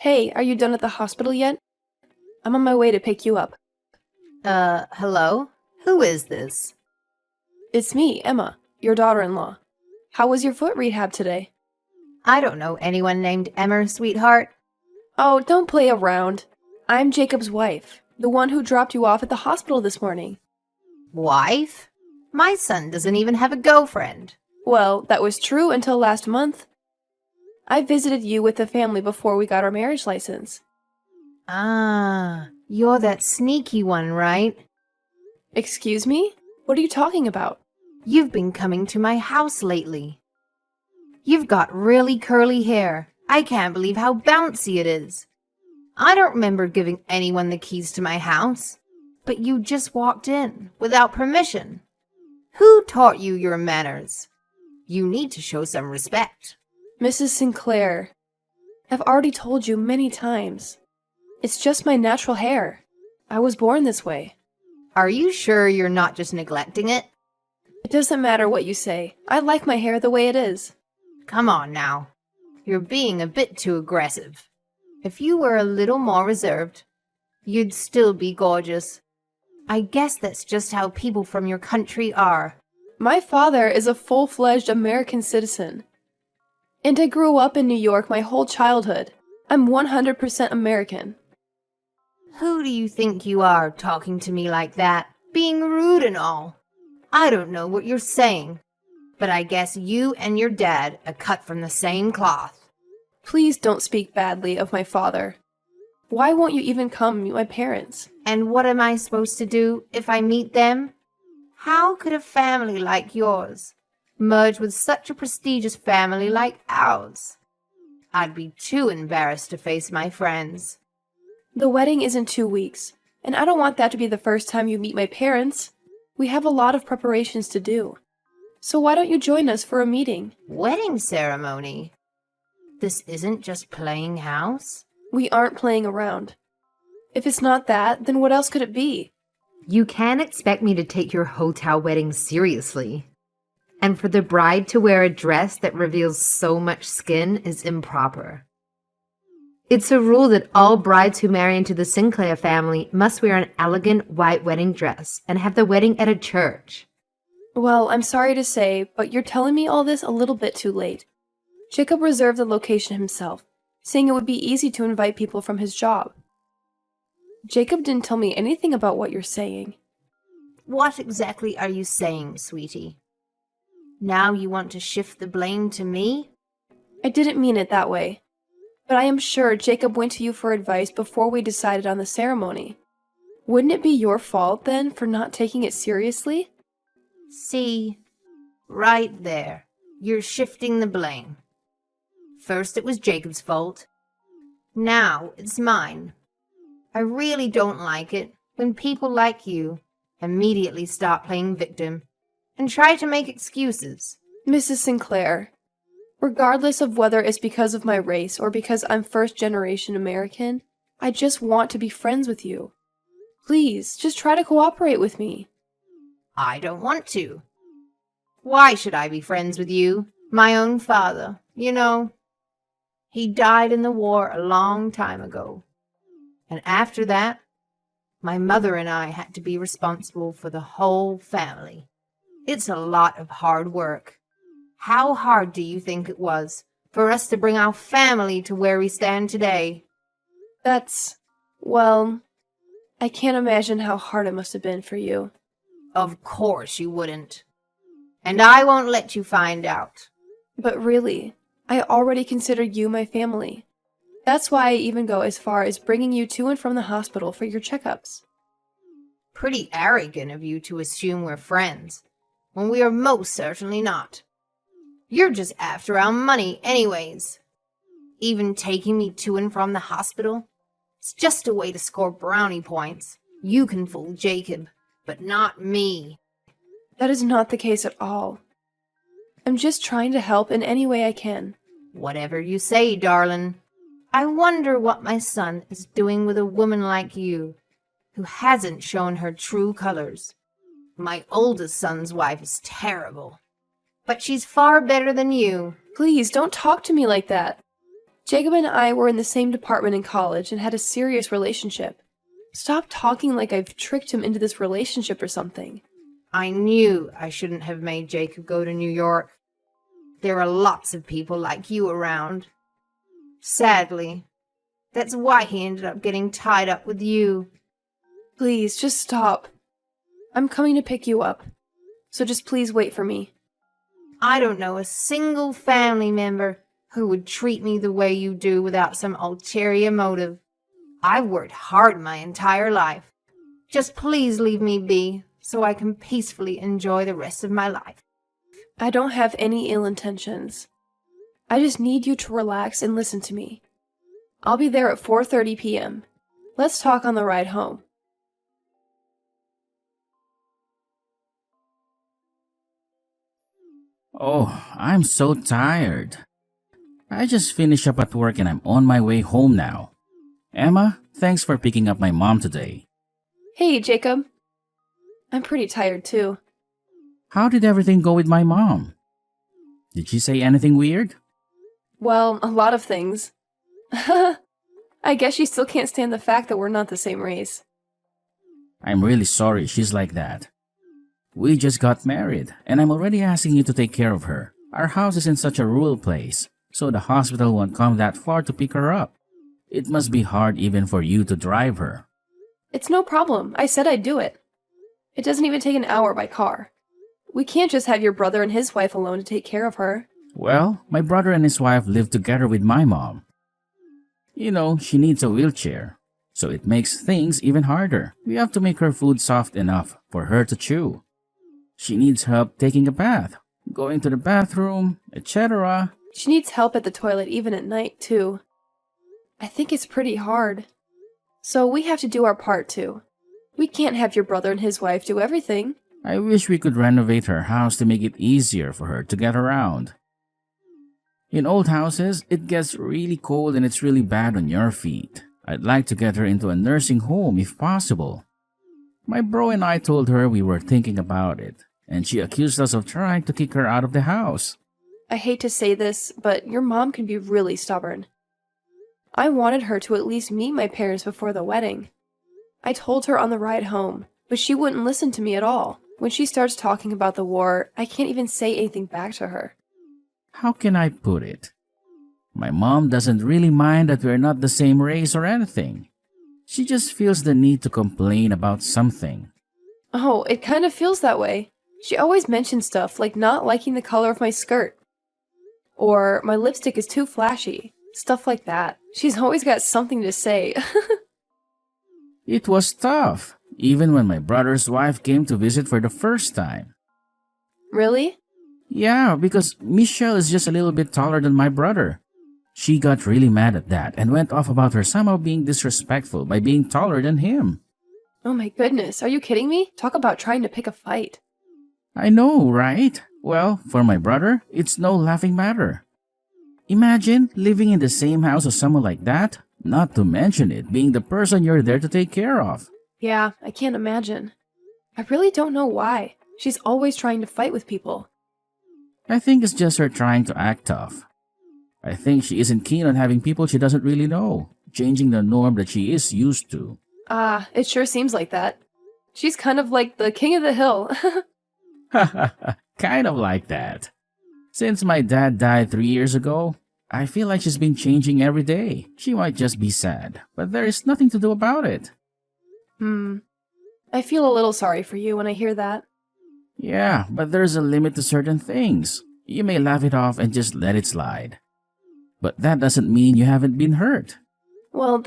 Hey, are you done at the hospital yet? I'm on my way to pick you up. Hello? Who is this? It's me, Emma, your daughter-in-law. How was your foot rehab today? I don't know anyone named Emmer, sweetheart. Oh, don't play around. I'm Jacob's wife, the one who dropped you off at the hospital this morning. Wife? My son doesn't even have a girlfriend. Well, that was true until last month. I visited you with the family before we got our marriage license. Ah, you're that sneaky one, right? Excuse me? What are you talking about? You've been coming to my house lately. You've got really curly hair. I can't believe how bouncy it is. I don't remember giving anyone the keys to my house, but you just walked in without permission. Who taught you your manners? You need to show some respect. Mrs. Sinclair, I've already told you many times. It's just my natural hair. I was born this way. Are you sure you're not just neglecting it? It doesn't matter what you say. I like my hair the way it is. Come on now. You're being a bit too aggressive. If you were a little more reserved, you'd still be gorgeous. I guess that's just how people from your country are. My father is a full-fledged American citizen. And I grew up in New York my whole childhood. I'm 100% American. Who do you think you are, talking to me like that? Being rude and all. I don't know what you're saying, but I guess you and your dad are cut from the same cloth. Please don't speak badly of my father. Why won't you even come meet my parents? And what am I supposed to do if I meet them? How could a family like yours merge with such a prestigious family like ours? I'd be too embarrassed to face my friends. The wedding is in 2 weeks, and I don't want that to be the first time you meet my parents. We have a lot of preparations to do. So why don't you join us for a meeting? Wedding ceremony? This isn't just playing house? We aren't playing around. If it's not that, then what else could it be? You can't expect me to take your hotel wedding seriously. And for the bride to wear a dress that reveals so much skin is improper. It's a rule that all brides who marry into the Sinclair family must wear an elegant white wedding dress and have the wedding at a church. Well, I'm sorry to say, but you're telling me all this a little bit too late. Jacob reserved the location himself, saying it would be easy to invite people from his job. Jacob didn't tell me anything about what you're saying. What exactly are you saying, sweetie? Now you want to shift the blame to me? I didn't mean it that way. But I am sure Jacob went to you for advice before we decided on the ceremony. Wouldn't it be your fault, then, for not taking it seriously? See, right there, you're shifting the blame. First it was Jacob's fault. Now it's mine. I really don't like it when people like you immediately start playing victim and try to make excuses. Mrs. Sinclair, regardless of whether it's because of my race or because I'm first-generation American, I just want to be friends with you. Please, just try to cooperate with me. I don't want to. Why should I be friends with you? My own father, you know. He died in the war a long time ago. And after that, my mother and I had to be responsible for the whole family. It's a lot of hard work. How hard do you think it was for us to bring our family to where we stand today? Well, I can't imagine how hard it must have been for you. Of course you wouldn't. And I won't let you find out. But really, I already consider you my family. That's why I even go as far as bringing you to and from the hospital for your checkups. Pretty arrogant of you to assume we're friends, when we are most certainly not. You're just after our money anyways. Even taking me to and from the hospital, it's just a way to score brownie points. You can fool Jacob, but not me. That is not the case at all. I'm just trying to help in any way I can. Whatever you say, darling. I wonder what my son is doing with a woman like you, who hasn't shown her true colors. My oldest son's wife is terrible, but she's far better than you. Please, don't talk to me like that. Jacob and I were in the same department in college and had a serious relationship. Stop talking like I've tricked him into this relationship or something. I knew I shouldn't have made Jacob go to New York. There are lots of people like you around. Sadly, that's why he ended up getting tied up with you. Please, just stop. I'm coming to pick you up. So just please wait for me. I don't know a single family member who would treat me the way you do without some ulterior motive. I've worked hard my entire life. Just please leave me be so I can peacefully enjoy the rest of my life. I don't have any ill intentions. I just need you to relax and listen to me. I'll be there at 4:30 p.m. Let's talk on the ride home. Oh, I'm so tired. I just finished up at work and I'm on my way home now. Emma, thanks for picking up my mom today. Hey, Jacob. I'm pretty tired too. How did everything go with my mom? Did she say anything weird? Well, a lot of things. I guess she still can't stand the fact that we're not the same race. I'm really sorry she's like that. We just got married and I'm already asking you to take care of her. Our house is in such a rural place, so the hospital won't come that far to pick her up. It must be hard even for you to drive her. It's no problem. I said I'd do it. It doesn't even take an hour by car. We can't just have your brother and his wife alone to take care of her. Well, my brother and his wife live together with my mom. You know, she needs a wheelchair, so it makes things even harder. We have to make her food soft enough for her to chew. She needs help taking a bath, going to the bathroom, etc. She needs help at the toilet even at night, too. I think it's pretty hard. So we have to do our part, too. We can't have your brother and his wife do everything. I wish we could renovate her house to make it easier for her to get around. In old houses, it gets really cold and it's really bad on your feet. I'd like to get her into a nursing home if possible. My bro and I told her we were thinking about it, and she accused us of trying to kick her out of the house. I hate to say this, but your mom can be really stubborn. I wanted her to at least meet my parents before the wedding. I told her on the ride home, but she wouldn't listen to me at all. When she starts talking about the war, I can't even say anything back to her. How can I put it? My mom doesn't really mind that we're not the same race or anything. She just feels the need to complain about something. Oh, it kind of feels that way. She always mentions stuff like not liking the color of my skirt. Or my lipstick is too flashy. Stuff like that. She's always got something to say. It was tough, even when my brother's wife came to visit for the first time. Really? Yeah, because Michelle is just a little bit taller than my brother. She got really mad at that and went off about her somehow being disrespectful by being taller than him. Oh my goodness, are you kidding me? Talk about trying to pick a fight. I know, right? Well, for my brother, it's no laughing matter. Imagine living in the same house as someone like that, not to mention it being the person you're there to take care of. Yeah, I can't imagine. I really don't know why. She's always trying to fight with people. I think it's just her trying to act tough. I think she isn't keen on having people she doesn't really know, changing the norm that she is used to. Ah, it sure seems like that. She's kind of like the king of the hill. Kind of like that. Since my dad died 3 years ago, I feel like she's been changing every day. She might just be sad, but there is nothing to do about it. I feel a little sorry for you when I hear that. Yeah, but there's a limit to certain things. You may laugh it off and just let it slide. But that doesn't mean you haven't been hurt. Well,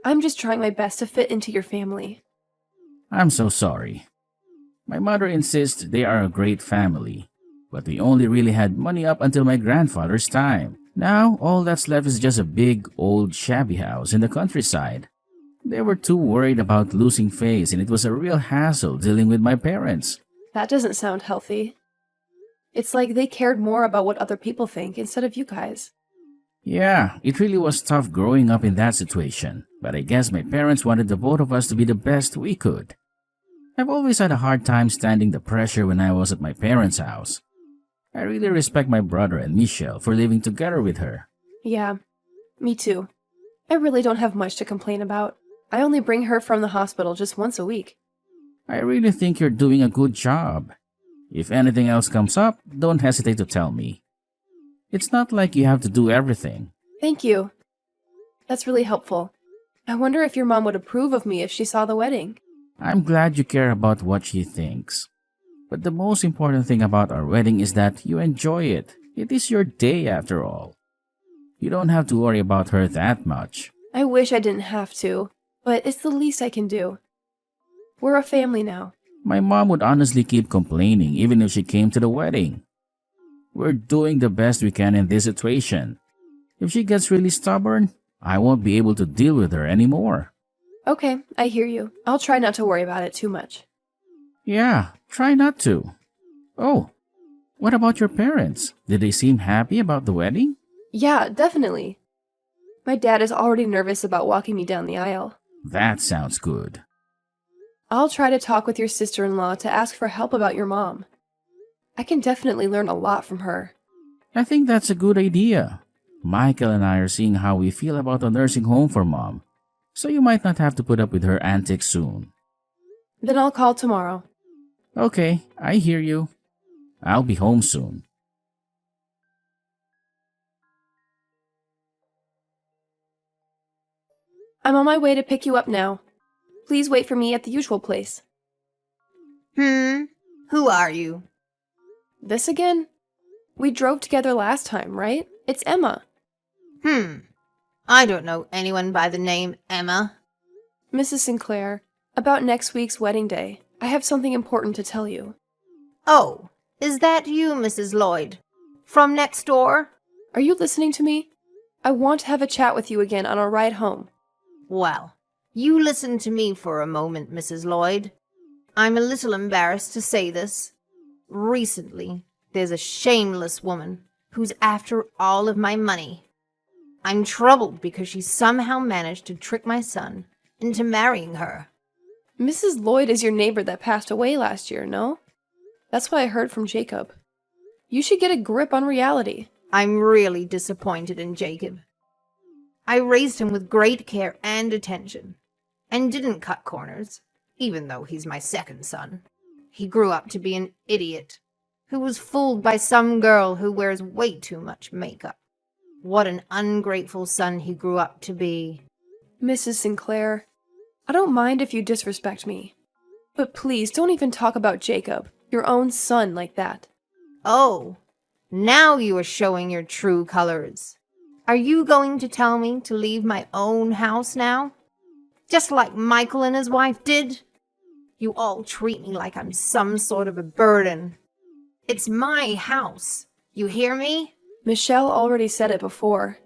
I'm just trying my best to fit into your family. I'm so sorry. My mother insists they are a great family, but we only really had money up until my grandfather's time. Now, all that's left is just a big, old, shabby house in the countryside. They were too worried about losing face, and it was a real hassle dealing with my parents. That doesn't sound healthy. It's like they cared more about what other people think instead of you guys. Yeah, it really was tough growing up in that situation, but I guess my parents wanted the both of us to be the best we could. I've always had a hard time standing the pressure when I was at my parents' house. I really respect my brother and Michelle for living together with her. Yeah, Me too. I really don't have much to complain about. I only bring her from the hospital just once a week. I really think you're doing a good job. If anything else comes up, don't hesitate to tell me. It's not like you have to do everything. Thank you. That's really helpful. I wonder if your mom would approve of me if she saw the wedding. I'm glad you care about what she thinks. But the most important thing about our wedding is that you enjoy it. It is your day after all. You don't have to worry about her that much. I wish I didn't have to, but it's the least I can do. We're a family now. My mom would honestly keep complaining even if she came to the wedding. We're doing the best we can in this situation. If she gets really stubborn, I won't be able to deal with her anymore. Okay, I hear you. I'll try not to worry about it too much. Yeah, try not to. Oh, what about your parents? Did they seem happy about the wedding? Yeah, definitely. My dad is already nervous about walking me down the aisle. That sounds good. I'll try to talk with your sister-in-law to ask for help about your mom. I can definitely learn a lot from her. I think that's a good idea. Michael and I are seeing how we feel about a nursing home for mom, so you might not have to put up with her antics soon. Then I'll call tomorrow. Okay, I hear you. I'll be home soon. I'm on my way to pick you up now. Please wait for me at the usual place. Who are you? This again? We drove together last time, right? It's Emma. I don't know anyone by the name Emma. Mrs. Sinclair, about next week's wedding day, I have something important to tell you. Oh, is that you, Mrs. Lloyd? From next door? Are you listening to me? I want to have a chat with you again on our ride home. Well, you listen to me for a moment, Mrs. Lloyd. I'm a little embarrassed to say this. Recently, there's a shameless woman who's after all of my money. I'm troubled because she somehow managed to trick my son into marrying her. Mrs. Lloyd is your neighbor that passed away last year, no? That's what I heard from Jacob. You should get a grip on reality. I'm really disappointed in Jacob. I raised him with great care and attention, and didn't cut corners, even though he's my second son. He grew up to be an idiot, who was fooled by some girl who wears way too much makeup. What an ungrateful son he grew up to be. Mrs. Sinclair, I don't mind if you disrespect me, but please don't even talk about Jacob, your own son, like that. Oh, now you are showing your true colors. Are you going to tell me to leave my own house now? Just like Michael and his wife did? You all treat me like I'm some sort of a burden. It's my house. You hear me? Michelle already said it before.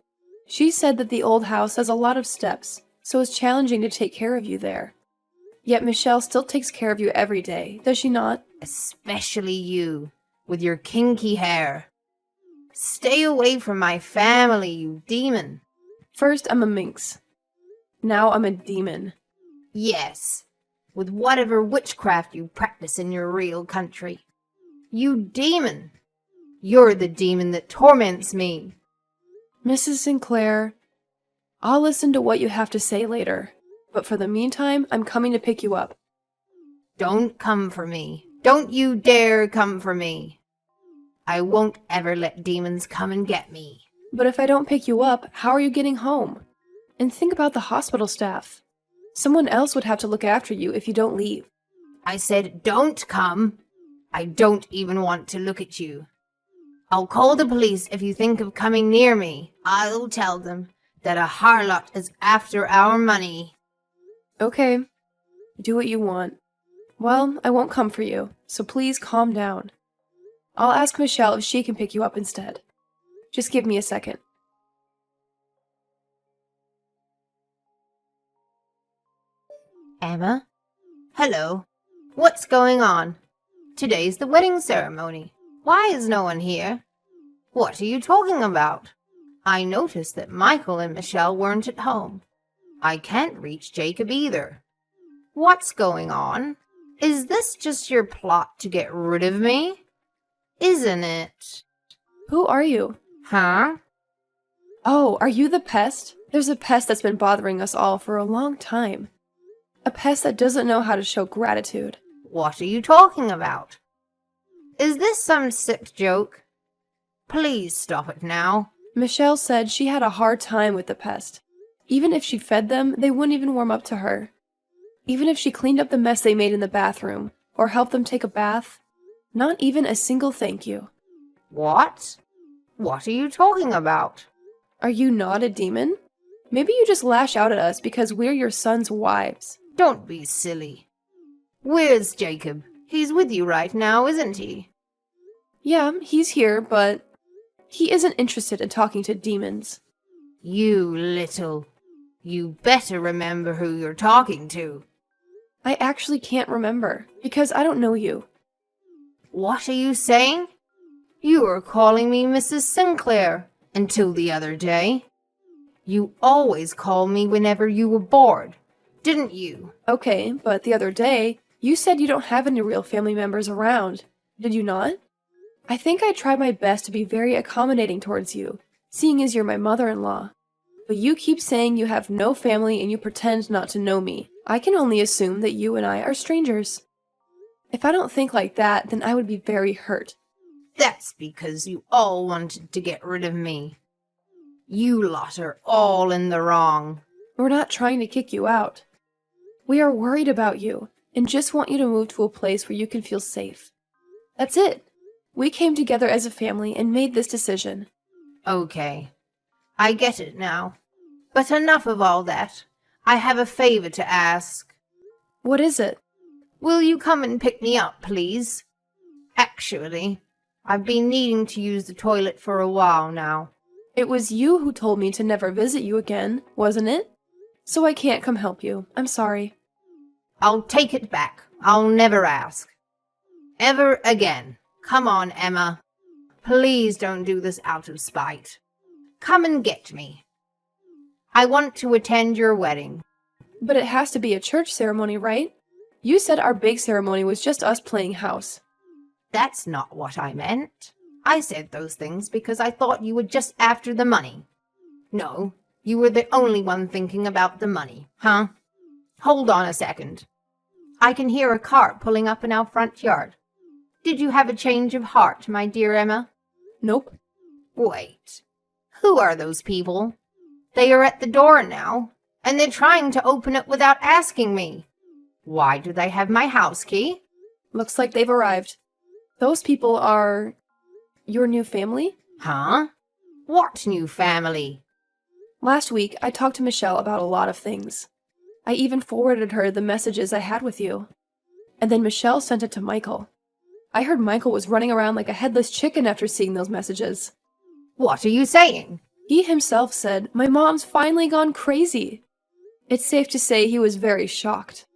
She said that the old house has a lot of steps, so it's challenging to take care of you there. Yet Michelle still takes care of you every day, does she not? Especially you, with your kinky hair. Stay away from my family, you demon. First, I'm a minx. Now I'm a demon. Yes, with whatever witchcraft you practice in your real country. You demon. You're the demon that torments me. Mrs. Sinclair, I'll listen to what you have to say later, but for the meantime, I'm coming to pick you up. Don't come for me. Don't you dare come for me. I won't ever let demons come and get me. But if I don't pick you up, how are you getting home? And think about the hospital staff. Someone else would have to look after you if you don't leave. I said don't come. I don't even want to look at you. I'll call the police if you think of coming near me. I'll tell them that a harlot is after our money. Okay, do what you want. Well, I won't come for you, so please calm down. I'll ask Michelle if she can pick you up instead. Just give me a second. Emma? Hello. What's going on? Today's the wedding ceremony. Why is no one here? What are you talking about? I noticed that Michael and Michelle weren't at home. I can't reach Jacob either. What's going on? Is this just your plot to get rid of me? Isn't it? Who are you? Huh? Oh, are you the pest? There's a pest that's been bothering us all for a long time. A pest that doesn't know how to show gratitude. What are you talking about? Is this some sick joke? Please stop it now. Michelle said she had a hard time with the pest. Even if she fed them, they wouldn't even warm up to her. Even if she cleaned up the mess they made in the bathroom, or helped them take a bath, not even a single thank you. What? What are you talking about? Are you not a demon? Maybe you just lash out at us because we're your son's wives. Don't be silly. Where's Jacob? He's with you right now, isn't he? Yeah, he's here, but he isn't interested in talking to demons. You better remember who you're talking to. I actually can't remember, because I don't know you. What are you saying? You were calling me Mrs. Sinclair until the other day. You always called me whenever you were bored, didn't you? Okay, but the other day, you said you don't have any real family members around. Did you not? I think I tried my best to be very accommodating towards you, seeing as you're my mother-in-law. But you keep saying you have no family and you pretend not to know me. I can only assume that you and I are strangers. If I don't think like that, then I would be very hurt. That's because you all wanted to get rid of me. You lot are all in the wrong. We're not trying to kick you out. We are worried about you and just want you to move to a place where you can feel safe. That's it. We came together as a family and made this decision. Okay, I get it now. But enough of all that. I have a favor to ask. What is it? Will you come and pick me up, please? Actually, I've been needing to use the toilet for a while now. It was you who told me to never visit you again, wasn't it? So I can't come help you. I'm sorry. I'll take it back. I'll never ask. Ever again. Come on, Emma. Please don't do this out of spite. Come and get me. I want to attend your wedding. But it has to be a church ceremony, right? You said our big ceremony was just us playing house. That's not what I meant. I said those things because I thought you were just after the money. No, you were the only one thinking about the money, huh? Hold on a second. I can hear a cart pulling up in our front yard. Did you have a change of heart, my dear Emma? Nope. Wait. Who are those people? They are at the door now, and they're trying to open it without asking me. Why do they have my house key? Looks like they've arrived. Those people are your new family? Huh? What new family? Last week, I talked to Michelle about a lot of things. I even forwarded her the messages I had with you. And then Michelle sent it to Michael. I heard Michael was running around like a headless chicken after seeing those messages. What are you saying? He himself said, "My mom's finally gone crazy." It's safe to say he was very shocked.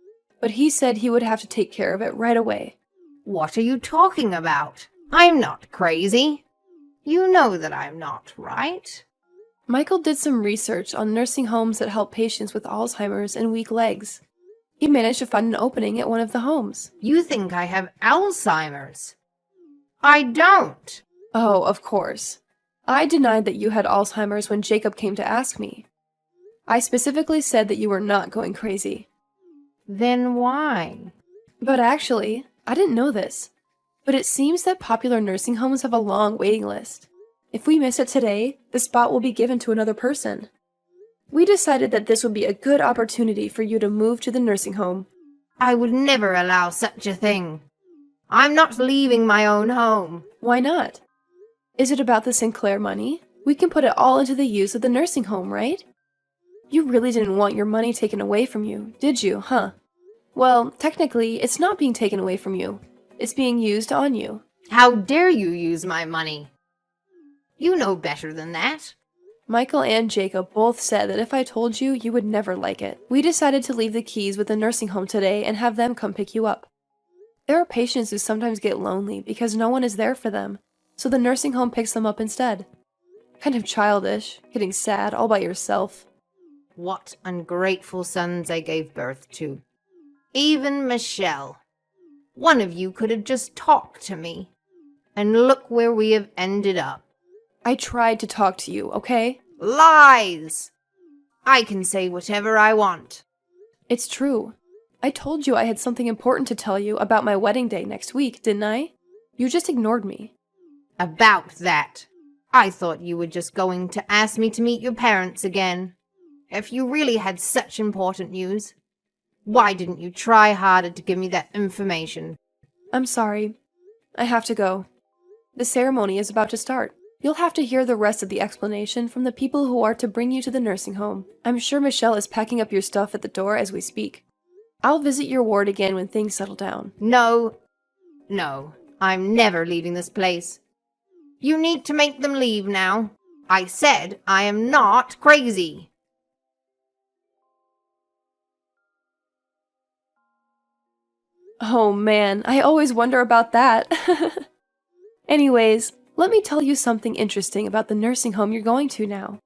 But he said he would have to take care of it right away. What are you talking about? I'm not crazy. You know that I'm not, right? Michael did some research on nursing homes that help patients with Alzheimer's and weak legs. He managed to find an opening at one of the homes. You think I have Alzheimer's? I don't. Oh, of course. I denied that you had Alzheimer's when Jacob came to ask me. I specifically said that you were not going crazy. Then why? But actually, I didn't know this. But it seems that popular nursing homes have a long waiting list. If we miss it today, the spot will be given to another person. We decided that this would be a good opportunity for you to move to the nursing home. I would never allow such a thing. I'm not leaving my own home. Why not? Is it about the Sinclair money? We can put it all into the use of the nursing home, right? You really didn't want your money taken away from you, did you, huh? Well, technically, it's not being taken away from you. It's being used on you. How dare you use my money? You know better than that. Michael and Jacob both said that if I told you, you would never like it. We decided to leave the keys with the nursing home today and have them come pick you up. There are patients who sometimes get lonely because no one is there for them, so the nursing home picks them up instead. Kind of childish, getting sad all by yourself. What ungrateful sons I gave birth to. Even Michelle. One of you could have just talked to me. And look where we have ended up. I tried to talk to you, okay? Lies! I can say whatever I want. It's true. I told you I had something important to tell you about my wedding day next week, didn't I? You just ignored me. About that. I thought you were just going to ask me to meet your parents again. If you really had such important news, why didn't you try harder to give me that information? I'm sorry. I have to go. The ceremony is about to start. You'll have to hear the rest of the explanation from the people who are to bring you to the nursing home. I'm sure Michelle is packing up your stuff at the door as we speak. I'll visit your ward again when things settle down. No, I'm never leaving this place. You need to make them leave now. I said I am not crazy. Oh man, I always wonder about that. Anyways, let me tell you something interesting about the nursing home you're going to now.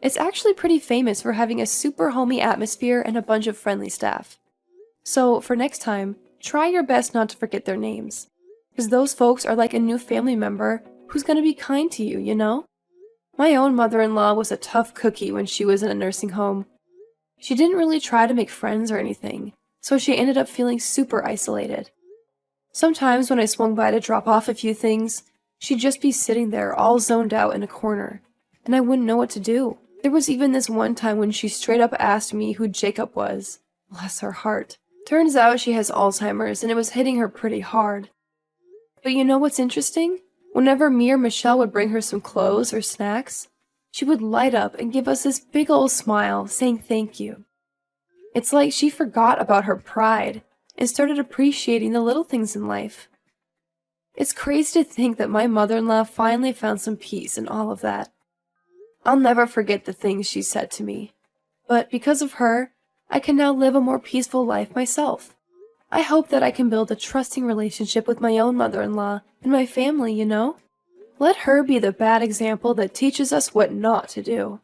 It's actually pretty famous for having a super homey atmosphere and a bunch of friendly staff. So, for next time, try your best not to forget their names. Because those folks are like a new family member who's gonna be kind to you, you know? My own mother-in-law was a tough cookie when she was in a nursing home. She didn't really try to make friends or anything, so she ended up feeling super isolated. Sometimes when I swung by to drop off a few things, she'd just be sitting there all zoned out in a corner, and I wouldn't know what to do. There was even this one time when she straight up asked me who Jacob was. Bless her heart. Turns out she has Alzheimer's, and it was hitting her pretty hard. But you know what's interesting? Whenever me or Michelle would bring her some clothes or snacks, she would light up and give us this big old smile, saying thank you. It's like she forgot about her pride and started appreciating the little things in life. It's crazy to think that my mother-in-law finally found some peace in all of that. I'll never forget the things she said to me. But because of her, I can now live a more peaceful life myself. I hope that I can build a trusting relationship with my own mother-in-law and my family, you know? Let her be the bad example that teaches us what not to do.